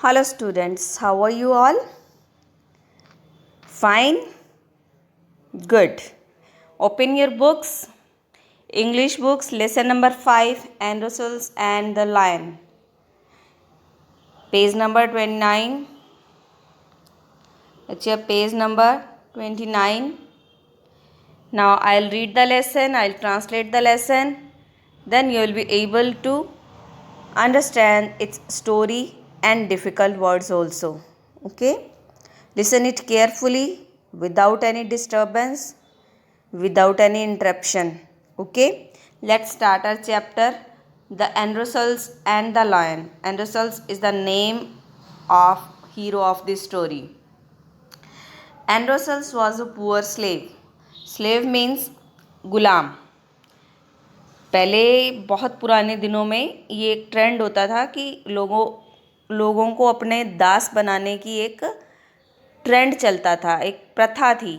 Hello students, how are you all? Fine? Good. Open your books. English books, lesson number 5, Androsaurus and the Lion. Page number 29. It's your page number 29. Now I'll read the lesson, I'll translate the lesson. Then you will be able to understand its story and difficult words also. Okay? Listen it carefully without any disturbance, without any interruption. Okay? Let's start our chapter. The Androsaurus and the Lion. Androsaurus is the name of hero of this story. Androsaurus was a poor slave. Slave means गुलाम. पहले बहुत पुराने दिनों में ये एक trend होता था कि लोगों को अपने दास बनाने की एक ट्रेंड चलता था, एक प्रथा थी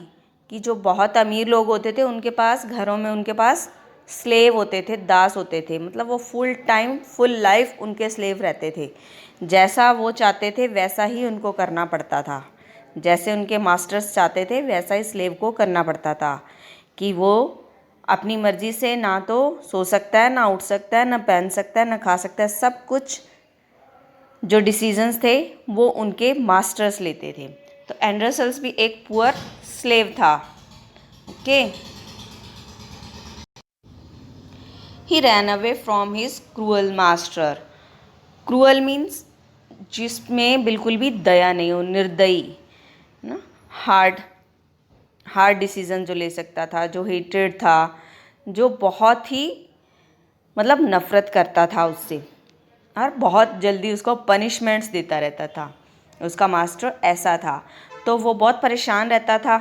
कि जो बहुत अमीर लोग होते थे उनके पास घरों में उनके पास स्लेव होते थे, दास होते थे. मतलब वो फुल टाइम फुल लाइफ उनके स्लेव रहते थे. जैसा वो चाहते थे वैसा ही उनको करना पड़ता था. जैसे उनके मास्टर्स चाहते थे वैसा ही स्लेव को करना पड़ता था कि वो अपनी मर्जी से ना तो सो सकता है, ना उठ सकता है, ना पहन सकता है, ना खा सकता है. सब कुछ जो डिसीजंस थे वो उनके मास्टर्स लेते थे. तो एंड्रोसल्स भी एक पुअर स्लेव था. Okay. He ran away from his cruel master. Cruel means जिसमें बिल्कुल भी दया नहीं हो, निर्दयी ना. हार्ड डिसीजन जो ले सकता था, जो हेटेड था, जो बहुत ही मतलब नफ़रत करता था उससे और बहुत जल्दी उसको पनिशमेंट्स देता रहता था. उसका मास्टर ऐसा था. तो वो बहुत परेशान रहता था.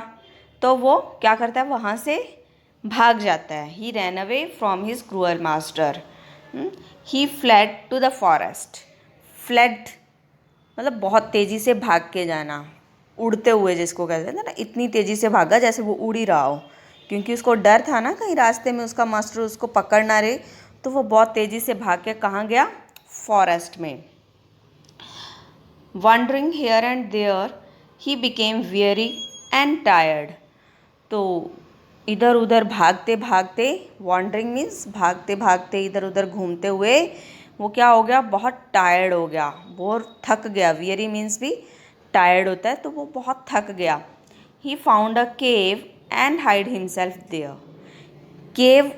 तो वो क्या करता है, वहाँ से भाग जाता है. He ran away from his cruel master. He fled to the forest. Fled मतलब बहुत तेज़ी से भाग के जाना, उड़ते हुए जिसको कहते हैं ना. इतनी तेज़ी से भागा जैसे वो उड़ ही रहा हो, क्योंकि उसको डर था ना कहीं रास्ते में उसका मास्टर उसको पकड़ ना रहे. तो वो बहुत तेज़ी से भाग के कहाँ गया, फॉरेस्ट में. Wandering here and there he became very and tired. तो इधर उधर भागते भागते, वॉन्डरिंग मीन्स भागते भागते इधर उधर घूमते हुए वो क्या हो गया, बहुत टायर्ड हो गया, बहुत थक गया. वियरी मीन्स भी टायर्ड होता है. तो वो बहुत थक गया. He found a cave and hide himself there. Cave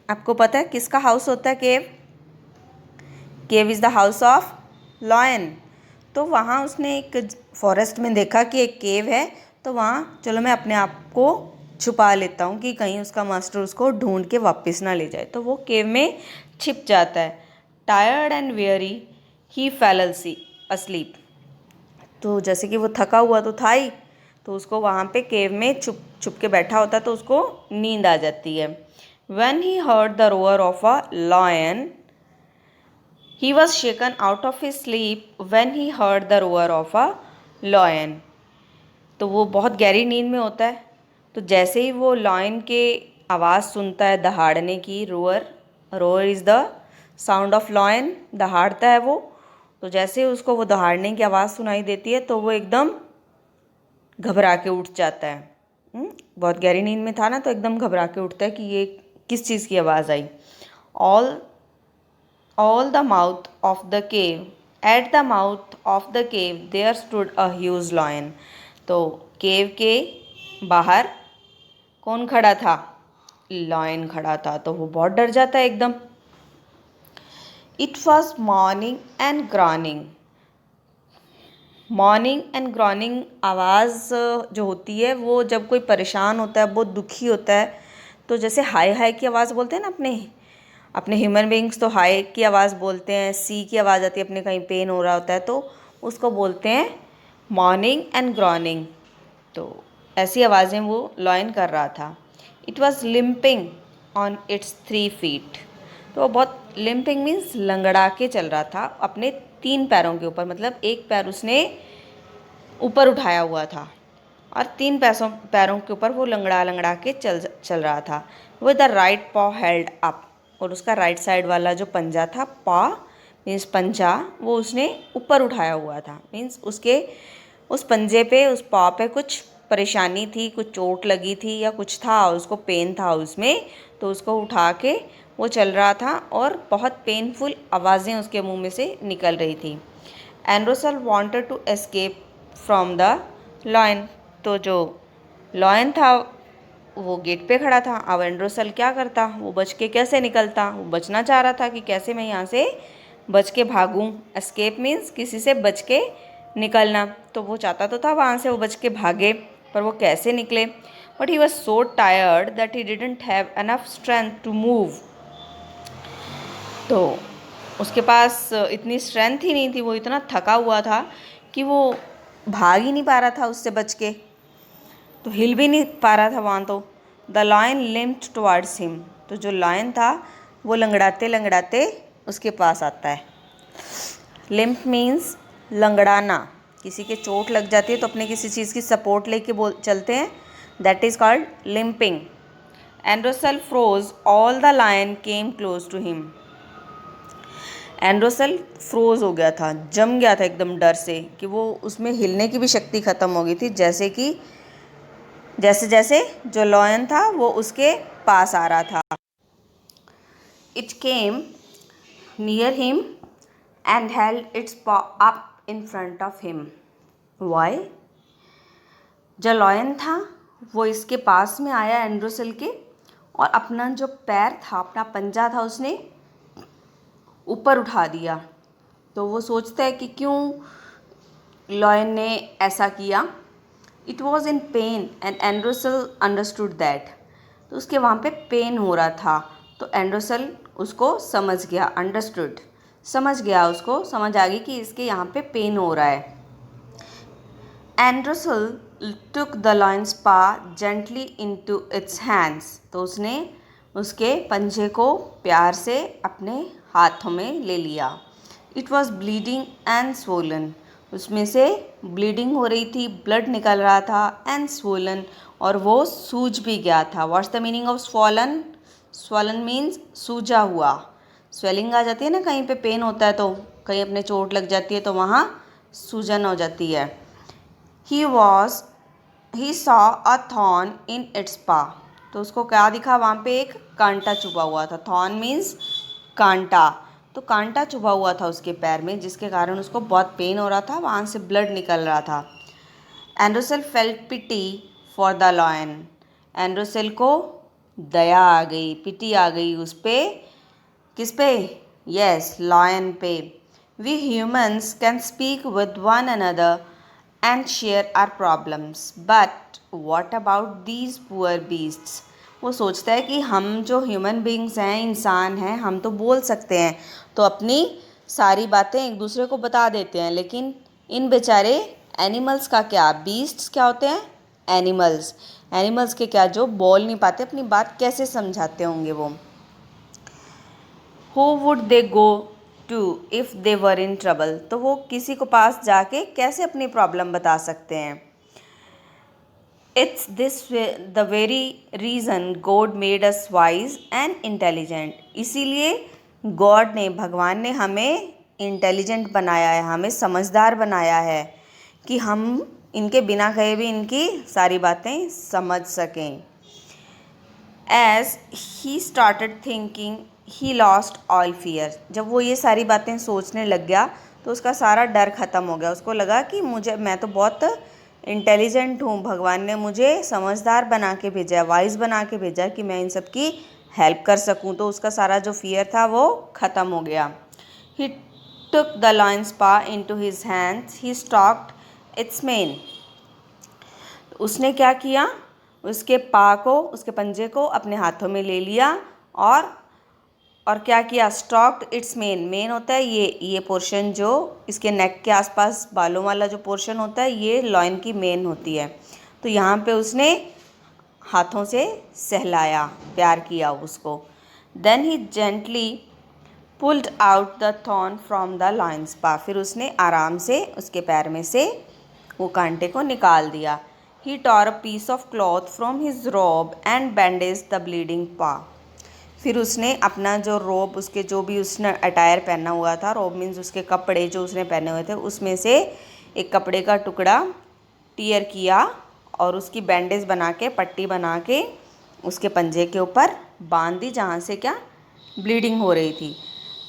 आपको पता है किसका हाउस होता है? Cave is the house of lion. तो वहाँ उसने एक फॉरेस्ट में देखा कि एक केव है. तो वहाँ चलो मैं अपने आप को छुपा लेता हूँ कि कहीं उसका मास्टर उसको ढूंढ के वापस ना ले जाए. तो वो केव में छिप जाता है. Tired and very he fail asleep. तो जैसे कि वो थका हुआ तो था ही, तो उसको वहाँ पे केव में छुप के बैठा होता है तो उसको नींद आ जाती है. When he heard the roar of a lion, he was shaken out of his sleep when he heard the roar of a lion. तो वो बहुत गहरी नींद में होता है. तो जैसे ही वो लायन के आवाज़ सुनता है दहाड़ने की, roar is the sound of lion, दहाड़ता है वो. तो जैसे ही उसको वो दहाड़ने की आवाज़ सुनाई देती है तो वो एकदम घबरा के उठ जाता है. बहुत गहरी नींद में था ना, तो एकदम घबरा के उठता है कि ये किस चीज़ की आवाज़ आई. All the mouth of the cave, at the mouth of the cave there stood a huge lion. तो केव के बाहर कौन खड़ा था? लायन खड़ा था. तो वो बहुत डर जाता है एकदम. It was moaning and groaning. Moaning and groaning आवाज़ जो होती है वो जब कोई परेशान होता है, बहुत दुखी होता है, तो जैसे हाय हाय की आवाज़ बोलते हैं ना अपने ह्यूमन बींग्स, तो हाय की आवाज़ बोलते हैं. सी की आवाज़ आती है अपने कहीं पेन हो रहा होता है तो उसको बोलते हैं मॉर्निंग एंड ग्रॉनिंग. तो ऐसी आवाज़ें वो लॉयन कर रहा था. It was limping on it's 3 feet. तो वो बहुत लिम्पिंग मीन्स लंगड़ा के चल रहा था अपने 3 पैरों के ऊपर. मतलब एक पैर उसने ऊपर उठाया हुआ था और 3 पैरों के ऊपर वो लंगड़ा लंगड़ा के चल रहा था. विद द राइट पॉ हेल्ड अप. और उसका राइट साइड वाला जो पंजा था, पॉ मीन्स पंजा वो उसने ऊपर उठाया हुआ था, मीन्स उसके उस पंजे पे, उस पाँव पे कुछ परेशानी थी, कुछ चोट लगी थी या कुछ था, उसको पेन था उसमें, तो उसको उठा के वो चल रहा था और बहुत पेनफुल आवाज़ें उसके मुंह में से निकल रही थी। Androcles wanted to escape from the lion, तो जो लॉयन था वो गेट पे खड़ा था। अब एंड्रोसल क्या करता, वो बच के कैसे निकलता, वो बचना चाह रहा था कि कैसे मैं यहाँ से बच के भागूं। एस्केप मीन्स किसी से बच के निकलना, तो वो चाहता तो था वहाँ से वो बच के भागे, पर वो कैसे निकले। But he was so tired that he didn't have enough strength to move, तो उसके पास इतनी स्ट्रेंथ ही नहीं थी, वो इतना थका हुआ था कि वो भाग ही नहीं पा रहा था उससे बच के, तो हिल भी नहीं पा रहा था वहाँ। तो द लॉयन लिम्प्ड टुवर्ड्स हिम, तो जो लॉयन था वो लंगड़ाते लंगड़ाते उसके पास आता है। लिम्प मीन्स लंगड़ाना, किसी के चोट लग जाती है तो अपने किसी चीज़ की सपोर्ट लेके चलते हैं, that is called limping. Androcles froze, all the lion came close to him. Androcles froze हो गया था, जम गया था एकदम डर से कि वो उसमें हिलने की भी शक्ति ख़त्म हो गई थी, जैसे जैसे जो लॉयन था वो उसके पास आ रहा था। It came near him and held its paw up in front of him. Why? जो लॉयन था वो इसके पास में आया एंड्रोसल के, और अपना जो पैर था, अपना पंजा था, उसने ऊपर उठा दिया। तो वो सोचता है कि क्यों लॉयन ने ऐसा किया। It was in pain and Androcles understood that, तो उसके वहाँ पे पेन हो रहा था, तो एंड्रोसल उसको समझ गया, अंडरस्टूड समझ गया, उसको समझ आ गई कि इसके यहाँ पे पेन हो रहा है। एंड्रोसल टुक द लॉयन्स पा जेंटली इनटू इट्स हैंड्स, तो उसने उसके पंजे को प्यार से अपने हाथों में ले लिया। It was bleeding and swollen, उसमें से ब्लीडिंग हो रही थी, ब्लड निकल रहा था, एंड स्वोलन, और वो सूज भी गया था। What's the meaning of swollen? Swollen means सूजा हुआ। स्वेलिंग आ जाती है ना, कहीं पे पेन होता है तो कहीं अपने चोट लग जाती है तो वहाँ सूजन हो जाती है। He saw a thorn in its पा, तो उसको क्या दिखा, वहाँ पे एक कांटा चुभा हुआ था। थॉर्न मीन्स कांटा, तो कांटा चुभा हुआ था उसके पैर में, जिसके कारण उसको बहुत पेन हो रहा था, वहाँ से ब्लड निकल रहा था। Androcles felt pity for the lion, Androcles को दया आ गई, पिटी आ गई उस पे, किस पे? यस, लॉयन पे। We humans can speak with one another and share our problems, but what about these poor beasts. वो सोचता है कि हम जो ह्यूमन बींग्स हैं, इंसान हैं, हम तो बोल सकते हैं, तो अपनी सारी बातें एक दूसरे को बता देते हैं, लेकिन इन बेचारे एनिमल्स का क्या? बीस्ट्स क्या होते हैं? एनिमल्स। एनिमल्स के क्या, जो बोल नहीं पाते, अपनी बात कैसे समझाते होंगे वो? Who would they go to if they were in trouble? तो वो किसी को पास जाके कैसे अपनी प्रॉब्लम बता सकते हैं? It's this the very reason God made us wise and intelligent. इसीलिए गॉड ने, भगवान ने हमें इंटेलिजेंट बनाया है, हमें समझदार बनाया है कि हम इनके बिना कहे भी इनकी सारी बातें समझ सकें। As he started thinking, he lost all fear. जब वो ये सारी बातें सोचने लग गया तो उसका सारा डर ख़त्म हो गया। उसको लगा कि मैं तो बहुत इंटेलिजेंट हूँ, भगवान ने मुझे समझदार बना के भेजा है, वाइज बना के भेजा है कि मैं इन सब की हेल्प कर सकूँ, तो उसका सारा जो फियर था वो ख़त्म हो गया। He took the lion's paw into his hands. He stalked its mane. उसने क्या किया, उसके पा को, उसके पंजे को अपने हाथों में ले लिया और क्या किया, स्टॉक्ड इट्स मेन। मेन होता है ये पोर्शन जो इसके नेक के आसपास बालों वाला जो पोर्शन होता है, ये लॉयन की मेन होती है। तो यहाँ पे उसने हाथों से सहलाया, प्यार किया उसको। Then he gently pulled out the thorn from the lion's paw, फिर उसने आराम से उसके पैर में से वो कांटे को निकाल दिया। He tore a piece of cloth from his robe and bandaged the bleeding paw. फिर उसने अपना जो रोब, उसके जो भी उसने अटायर पहना हुआ था, रोब मीन्स उसके कपड़े जो उसने पहने हुए थे, उसमें से एक कपड़े का टुकड़ा टियर किया और उसकी बैंडेज बना के, पट्टी बना के उसके पंजे के ऊपर बांध दी, जहाँ से क्या ब्लीडिंग हो रही थी।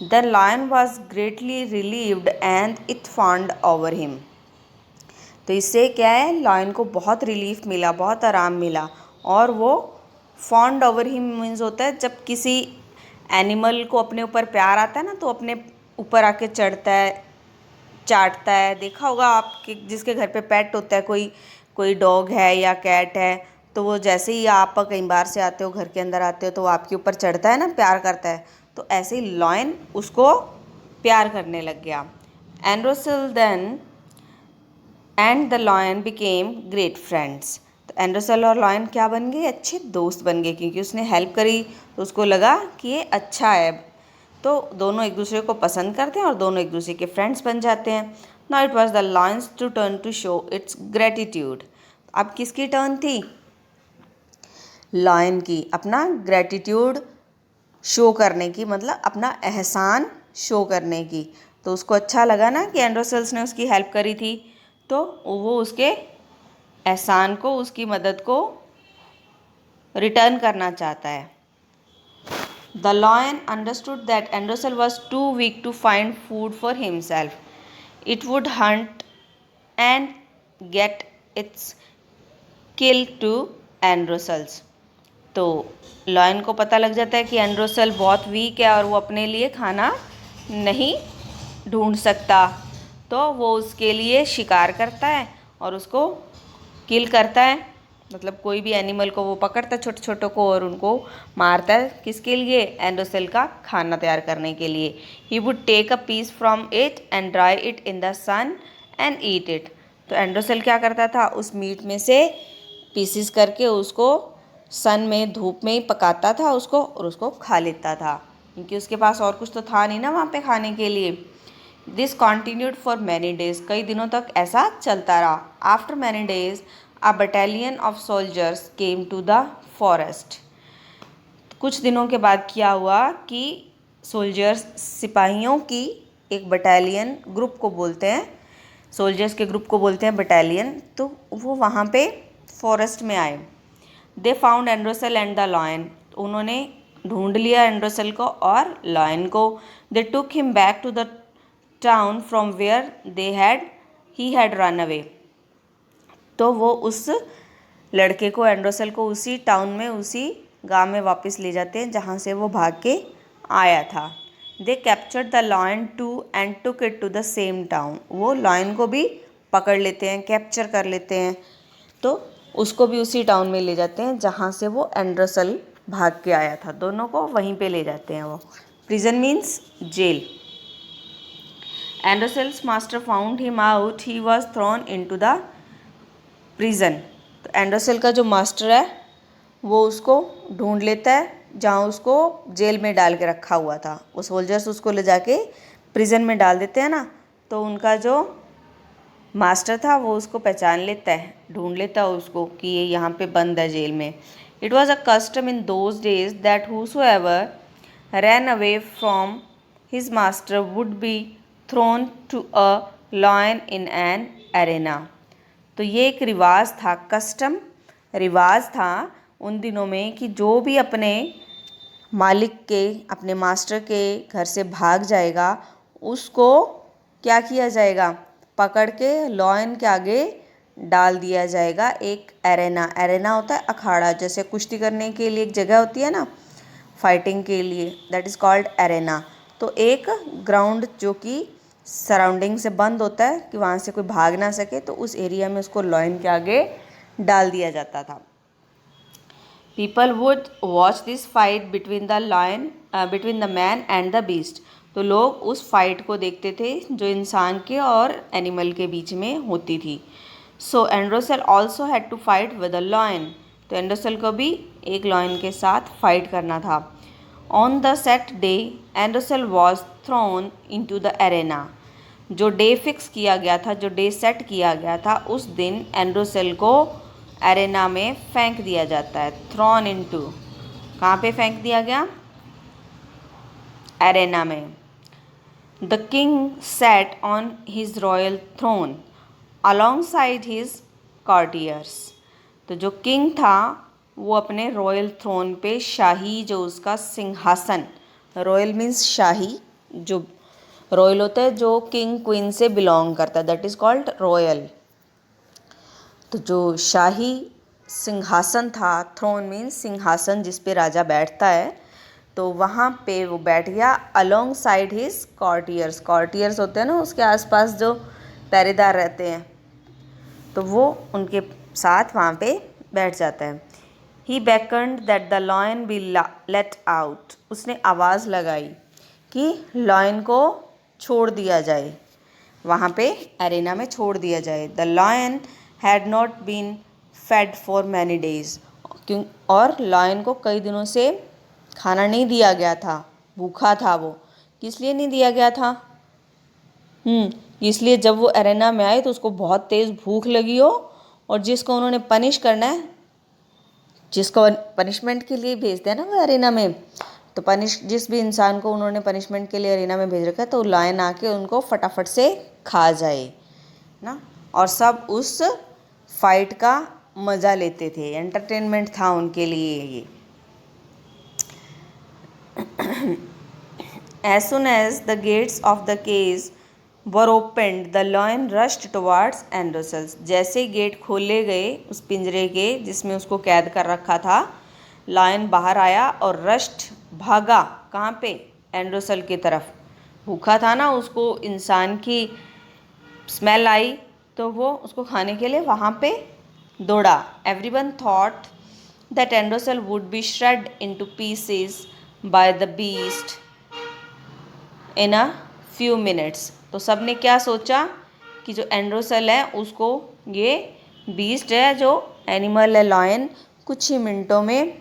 The lion was greatly relieved and it fawned over him. तो इससे क्या है, लायन को बहुत रिलीफ मिला, बहुत आराम मिला, और वो फॉन्ड ओवर हिम मीन्स होता है जब किसी एनिमल को अपने ऊपर प्यार आता है ना, तो अपने ऊपर आके चढ़ता है, चाटता है। देखा होगा आपके जिसके घर पे पेट होता है, कोई डॉग है या कैट है, तो वो जैसे ही आप कई बार से आते हो, घर के अंदर आते हो, तो वो आपके ऊपर चढ़ता है ना, प्यार करता है। तो ऐसे ही लायन उसको प्यार करने लग गया। Androcles then and the lion became great friends. तो एंड्रोसेल और लायन क्या बन गए, अच्छे दोस्त बन गए, क्योंकि उसने हेल्प करी तो उसको लगा कि ये अच्छा है। तो दोनों एक दूसरे को पसंद करते हैं और दोनों एक दूसरे के फ्रेंड्स बन जाते हैं। Now it was the lion's to turn to show its gratitude. अब किसकी टर्न थी, लायन की, अपना ग्रेटिट्यूड शो करने की, मतलब अपना एहसान शो करने की। तो उसको अच्छा लगा ना कि एंड्रोसेल्स ने उसकी हेल्प करी थी, तो वो उसके एहसान को, उसकी मदद को रिटर्न करना चाहता है। The lion understood that Androcles was too weak to find food for himself. It would hunt and get its kill to Androcles. तो लायन को पता लग जाता है कि एंड्रोसेल बहुत वीक है और वो अपने लिए खाना नहीं ढूंढ सकता, तो वो उसके लिए शिकार करता है और उसको किल करता है। मतलब कोई भी एनिमल को वो पकड़ता है, छोटे छोटों को, और उनको मारता है। किसके लिए, एंड्रोसेल का खाना तैयार करने के लिए। He would take a piece from it and dry it in the sun and eat it. तो एंड्रोसेल क्या करता था, उस मीट में से पीसीस करके उसको सन में, धूप में ही पकाता था उसको, और उसको खा लेता था, क्योंकि उसके पास और कुछ तो था नहीं ना वहाँ पे खाने के लिए। This continued for many days. कई दिनों तक ऐसा चलता रहा। After many days a battalion of soldiers came to the forest. कुछ दिनों के बाद क्या हुआ कि सोल्जर्स, सिपाहियों की एक बटालियन, ग्रुप को बोलते हैं, सोल्जर्स के ग्रुप को बोलते हैं बटालियन, तो वो वहाँ पे फॉरेस्ट में आए। They found Androcles and the lion. उन्होंने ढूंढ लिया एंड्रोसेल को और लायन को। They took him back to the town from where he had run away. तो वो उस लड़के को, एंड्रोसेल को, उसी टाउन में, उसी गांव में वापस ले जाते हैं जहाँ से वो भाग के आया था। They captured the lion too and took it to the same town. वो लायन को भी पकड़ लेते हैं, कैप्चर कर लेते हैं, तो उसको भी उसी टाउन में ले जाते हैं जहाँ से वो एंड्रोसेल भाग के आया था। दोनों को वहीं पे ले जाते हैं वो। Prison means jail. Androcles master found him out, he was thrown in to the prison. तो एंड्रोसेल का जो मास्टर है वो उसको ढूंढ लेता है जहाँ उसको जेल में डाल के रखा हुआ था। वो सोल्जर्स उसको ले जाके प्रिजन में डाल देते हैं ना, तो उनका जो मास्टर था वो उसको पहचान लेता है, ढूंढ लेता है उसको कि ये यहाँ पे बंद है जेल में। It was a custom in those days that whosoever ran away from his master would be thrown to a lion in an arena. तो ये एक रिवाज था, कस्टम रिवाज था उन दिनों में, कि जो भी अपने मालिक के, अपने मास्टर के घर से भाग जाएगा, उसको क्या किया जाएगा, पकड़ के लायन के आगे डाल दिया जाएगा। एक एरेना, एरेना होता है अखाड़ा, जैसे कुश्ती करने के लिए एक जगह होती है ना फाइटिंग के लिए, दैट इज़ कॉल्ड एरेना। तो एक ग्राउंड जो कि सराउंडिंग से बंद होता है, कि वहाँ से कोई भाग ना सके, तो उस एरिया में उसको लायन के आगे डाल दिया जाता था। People would watch this fight between the man and the beast. तो लोग उस फाइट को देखते थे जो इंसान के और एनिमल के बीच में होती थी। So Androcles also had to fight with a lion. तो एंड्रोसेल को भी एक लायन के साथ फाइट करना था। On the set day Androcles was thrown in to the arena. जो डे फिक्स किया गया था, जो डे सेट किया गया था, उस दिन एंड्रोसेल को एरेना में फेंक दिया जाता है। थ्रोन इनटू, कहाँ पे फेंक दिया गया, एरेना में। The king sat on his royal throne alongside his courtiers. तो जो किंग था वो अपने रॉयल थ्रोन पे, शाही जो उसका सिंहासन, रॉयल मीन्स शाही, जो रॉयल होता है जो किंग क्वीन से बिलोंग करता है, दैट इज़ कॉल्ड रॉयल। तो जो शाही सिंहासन था, थ्रोन मीन्स सिंहासन जिस पे राजा बैठता है, तो वहाँ पे वो बैठ गया अलोंग साइड हिज कॉर्टियर्स। कॉर्टियर्स होते हैं ना उसके आसपास जो पहरेदार रहते हैं, तो वो उनके साथ वहाँ पे बैठ जाता है। He beckoned that the lion be let out. उसने आवाज़ लगाई कि लॉयन को छोड़ दिया जाए, वहाँ पे एरेना में छोड़ दिया जाए। The lion had not been fed for many days. क्यों? और लॉयन को कई दिनों से खाना नहीं दिया गया था, भूखा था वो। किस लिए नहीं दिया गया था? इसलिए जब वो एरेना में आए तो उसको बहुत तेज़ भूख लगी हो, और जिसको उन्होंने पनिश करना है, जिसको पनिशमेंट के लिए भेजते हैं ना वो एरेना में, तो जिस भी इंसान को उन्होंने पनिशमेंट के लिए एरेना में भेज रखा है, तो लायन आके उनको फटाफट से खा जाए ना। और सब उस फाइट का मज़ा लेते थे, एंटरटेनमेंट था उनके लिए ये। As soon as the gates of the cage were opened, the lion rushed towards Androcles. जैसे ही गेट खोले गए उस पिंजरे के जिसमें उसको कैद कर रखा था, लायन बाहर आया और रश्ट भागा। कहाँ पे? एंड्रोसल की तरफ। भूखा था ना, उसको इंसान की स्मेल आई तो वो उसको खाने के लिए वहाँ पे दौड़ा। Everyone thought that Androcles would be shred into pieces by the beast in a few minutes. तो सब ने क्या सोचा कि जो एंड्रोसल है उसको ये बीस्ट है, जो एनिमल है लॉयन, कुछ ही मिनटों में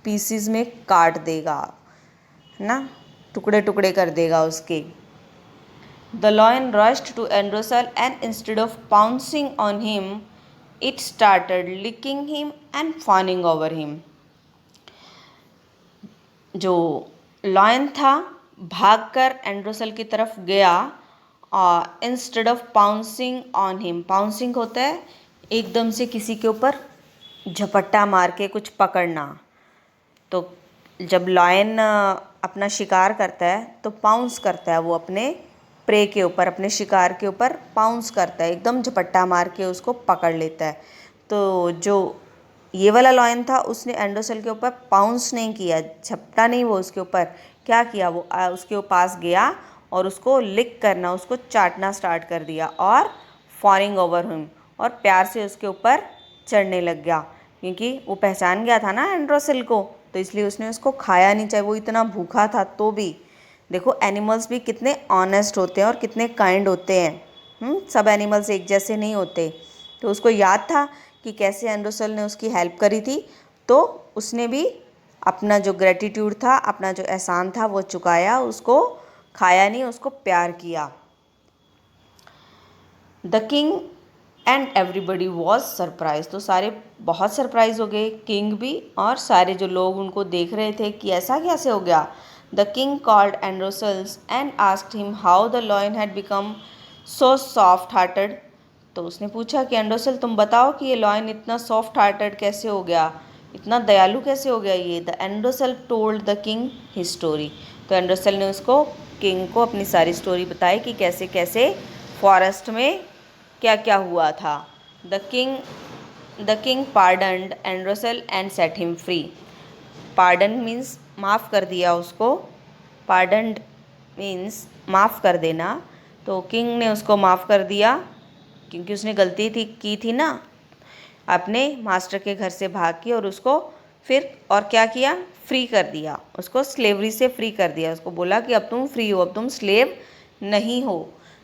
पीसीज में काट देगा, है ना, टुकड़े टुकड़े कर देगा उसके। The lion rushed to Androcles and instead of pouncing on him it started licking him and fawning over him. जो लॉयन था भागकर एंड्रोसल की तरफ गया, instead of pouncing on him. Pouncing होता है एकदम से किसी के ऊपर झपट्टा मार के कुछ पकड़ना। तो जब लॉयन अपना शिकार करता है तो पाउंस करता है, वो अपने प्रे के ऊपर, अपने शिकार के ऊपर पाउंस करता है, एकदम झपट्टा मार के उसको पकड़ लेता है। तो जो ये वाला लॉयन था उसने एंड्रोसल के ऊपर पाउंस नहीं किया, झपटा नहीं, वो उसके ऊपर क्या किया, वो उसके पास गया और उसको लिक करना, उसको चाटना स्टार्ट कर दिया, और फॉनिंग ओवर हिम, और प्यार से उसके ऊपर चढ़ने लग गया, क्योंकि वो पहचान गया था ना एंड्रोसल को, तो इसलिए उसने उसको खाया नहीं, चाहे वो इतना भूखा था तो भी। देखो एनिमल्स भी कितने ऑनेस्ट होते हैं और कितने काइंड होते हैं। सब एनिमल्स एक जैसे नहीं होते। तो उसको याद था कि कैसे एंड्रोसल ने उसकी हेल्प करी थी, तो उसने भी अपना जो ग्रेटिट्यूड था, अपना जो एहसान था वो चुकाया, उसको खाया नहीं, उसको प्यार किया। The king and everybody was surprise. तो सारे बहुत सरप्राइज हो गए, किंग भी और सारे जो लोग उनको देख रहे थे कि ऐसा कैसे हो गया। The king called Androcles and asked him how the lion had become so soft hearted. तो उसने पूछा कि एंड्रोसल तुम बताओ कि ये लॉयन इतना सॉफ्ट हार्टेड कैसे हो गया, इतना दयालु कैसे हो गया ये। The Androcles told the king his story. तो एंड्रोसल ने उसको, किंग को, अपनी सारी स्टोरी बताई कि कैसे कैसे फॉरेस्ट में क्या क्या हुआ था। The king pardoned Androcles and set him free. Pardon means माफ़ कर दिया उसको, पार्डन्ड मीन्स माफ़ कर देना। तो किंग ने उसको माफ़ कर दिया क्योंकि उसने गलती की थी ना, अपने मास्टर के घर से भाग के, और उसको फिर और क्या किया, फ्री कर दिया, उसको स्लेवरी से फ्री कर दिया। उसको बोला कि अब तुम फ्री हो, अब तुम स्लेव नहीं हो।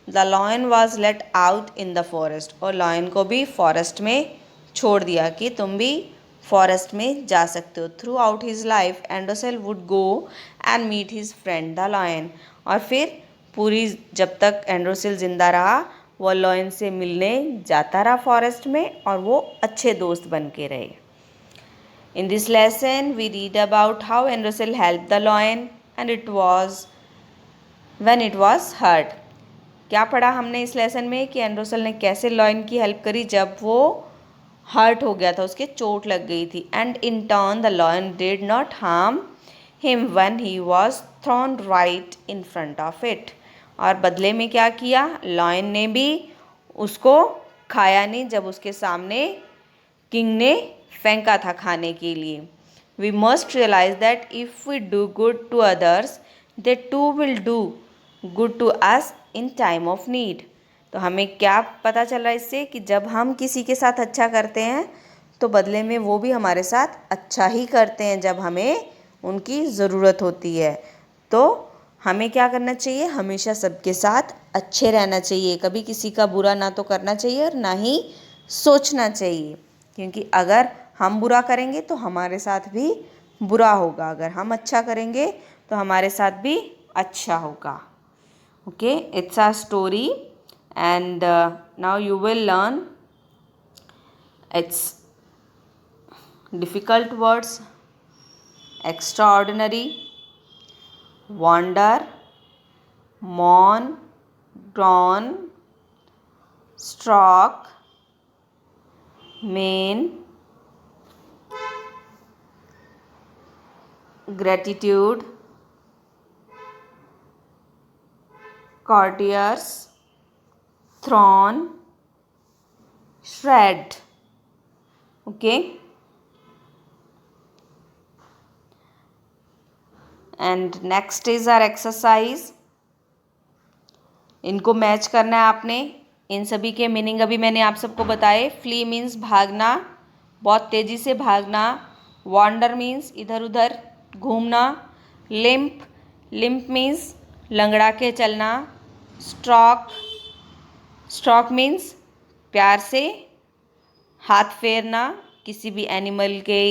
The lion was let out in the forest. और लॉयन को भी फॉरेस्ट में छोड़ दिया कि तुम भी फॉरेस्ट में जा सकते हो। Throughout his life Androcles would go and meet his friend the lion. और फिर पूरी जब तक एंड्रोसल जिंदा रहा वो लॉयन से मिलने जाता रहा फॉरेस्ट में, और वो अच्छे दोस्त बन के रहे। In this lesson, we read about how Androsel helped the lion, and it was when it was hurt. क्या पढ़ा हमने इस लेसन में कि एंड्रोसल ने कैसे लॉयन की हेल्प करी जब वो हर्ट हो गया था, उसके चोट लग गई थी। And in turn the lion did not harm him when he was throne right in front of it. और बदले में क्या किया, लॉयन ने भी उसको खाया नहीं जब उसके सामने किंग ने फेंका था खाने के लिए। We must realise that if we do good to others they too will do good to us in time of need. तो हमें क्या पता चल रहा है इससे कि जब हम किसी के साथ अच्छा करते हैं तो बदले में वो भी हमारे साथ अच्छा ही करते हैं जब हमें उनकी ज़रूरत होती है। तो हमें क्या करना चाहिए, हमेशा सबके साथ अच्छे रहना चाहिए, कभी किसी का बुरा ना तो करना चाहिए और ना ही सोचना चाहिए, क्योंकि अगर हम बुरा करेंगे तो हमारे साथ भी बुरा होगा, अगर हम अच्छा करेंगे तो हमारे साथ भी अच्छा होगा। Okay, it's a story, and now you will learn its difficult words: extraordinary, wonder, mourn, groan, stroke, main, gratitude, courtiers, throne, shred. Okay, and next is our exercise. इनको मैच करना है आपने। इन सभी के मीनिंग अभी मैंने आप सबको बताए। फ्ली मीन्स भागना, बहुत तेज़ी से भागना। वॉन्डर मीन्स इधर उधर घूमना। लिम्प, लिम्प मीन्स लंगड़ा के चलना। स्ट्रोक, स्ट्रोक मीन्स प्यार से हाथ फेरना किसी भी एनिमल के,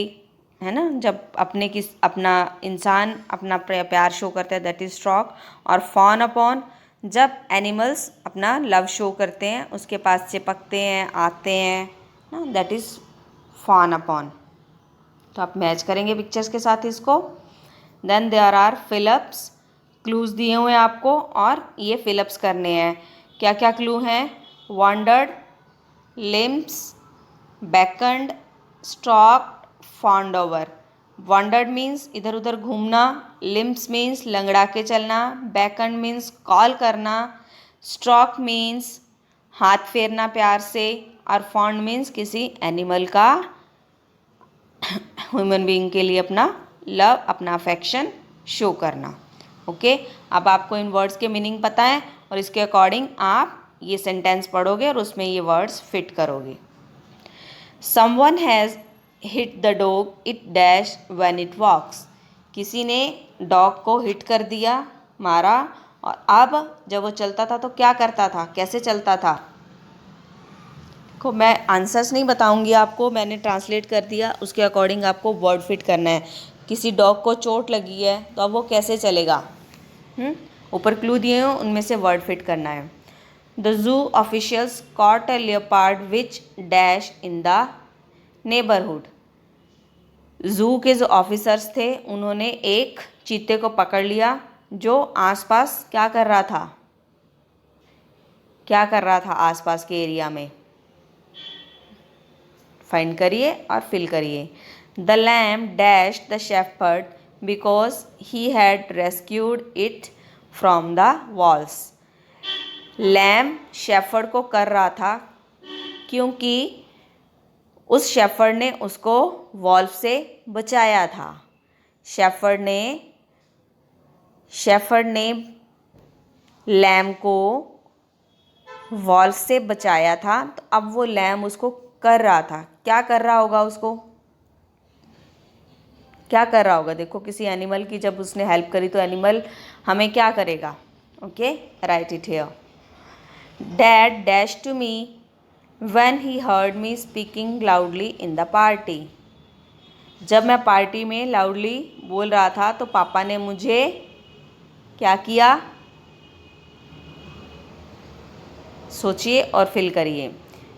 है ना, जब अपना इंसान अपना प्यार शो करता है, दैट इज स्ट्रोक। और फॉन अपॉन, जब एनिमल्स अपना लव शो करते हैं, उसके पास चिपकते हैं, आते हैं ना, दैट इज़ फॉन अपॉन। तो आप मैच करेंगे पिक्चर्स के साथ इसको। Then there are fill ups, clues दिए हुए हैं आपको और ये फिलअप्स करने हैं। क्या क्या क्लू हैं? Wandered, limps, beckoned, stroked, fawned over. Wandered means इधर उधर घूमना, लिम्प्स मीन्स लंगड़ा के चलना, बैकंड मीन्स कॉल करना, स्ट्रोक मीन्स हाथ फेरना प्यार से, और फॉन्ड मीन्स किसी एनिमल का ह्यूमन बीइंग के लिए अपना लव, अपना अफेक्शन शो करना। ओके, अब आपको इन वर्ड्स के मीनिंग पता है और इसके अकॉर्डिंग आप ये सेंटेंस पढ़ोगे और उसमें ये वर्ड्स फिट करोगे। Someone has hit the dog it dash when it walks. किसी ने डॉग को हिट कर दिया, मारा, और अब जब वो चलता था तो क्या करता था, कैसे चलता था? देखो, मैं आंसर्स नहीं बताऊंगी आपको, मैंने ट्रांसलेट कर दिया, उसके अकॉर्डिंग आपको वर्ड फिट करना है। किसी डॉग को चोट लगी है तो अब वो कैसे चलेगा? ऊपर क्लू दिए हो, उनमें से वर्ड फिट करना है। The zoo officials caught a leopard which dash in the neighbourhood. जू के जो ऑफिसर्स थे उन्होंने एक चीते को पकड़ लिया जो आसपास क्या कर रहा था, क्या कर रहा था आसपास के एरिया में? फाइंड करिए और फिल करिए। The lamb dash the shepherd because he had rescued it from the wolves. Lamb shepherd को कर रहा था क्योंकि उस शेफर्ड ने उसको वॉल्फ से बचाया था। शेफर्ड ने लैम को वॉल्फ से बचाया था, तो अब वो लैम उसको कर रहा था। क्या कर रहा होगा उसको? क्या कर रहा होगा? देखो, किसी एनिमल की जब उसने हेल्प करी तो एनिमल हमें क्या करेगा? Okay, write it here. Dad dash to me when he heard me speaking loudly in the party. जब मैं पार्टी में लाउडली बोल रहा था तो पापा ने मुझे क्या किया? सोचिए और फिल करिए।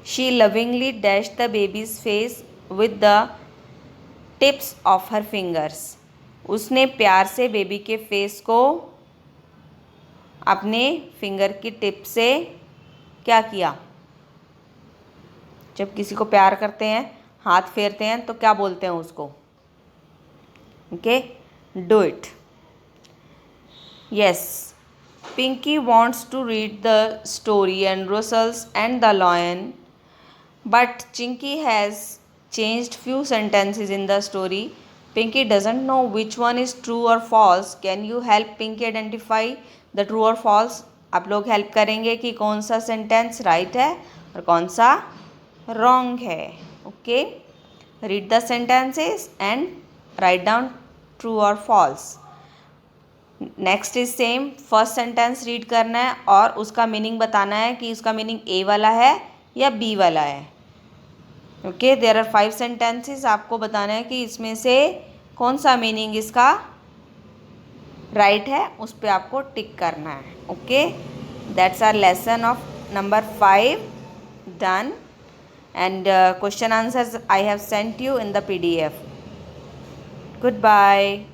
She lovingly dash the babies face with the tips of her fingers. उसने प्यार से बेबी के फेस को अपने फिंगर की टिप से क्या किया? जब किसी को प्यार करते हैं, हाथ फेरते हैं, तो क्या बोलते हैं उसको? Okay, do it. Yes, Pinky wants to read the story and Russell's and the Lion, but Chinky has changed few sentences in the story. Pinky doesn't know which one is true or false. Can you help Pinky identify the true or false? आप लोग help करेंगे कि कौन सा sentence right है और कौन सा रॉन्ग है. Okay, read the sentences and write down true और false. Next is same, first sentence read करना है और उसका मीनिंग बताना है कि उसका मीनिंग ए वाला है या बी वाला है. Okay, there are 5 sentences. आपको बताना है कि इसमें से कौन सा मीनिंग इसका राइट है, उस पर आपको टिक करना है. Okay, that's our lesson of number 5 done. And question answers I have sent you in the PDF. Goodbye.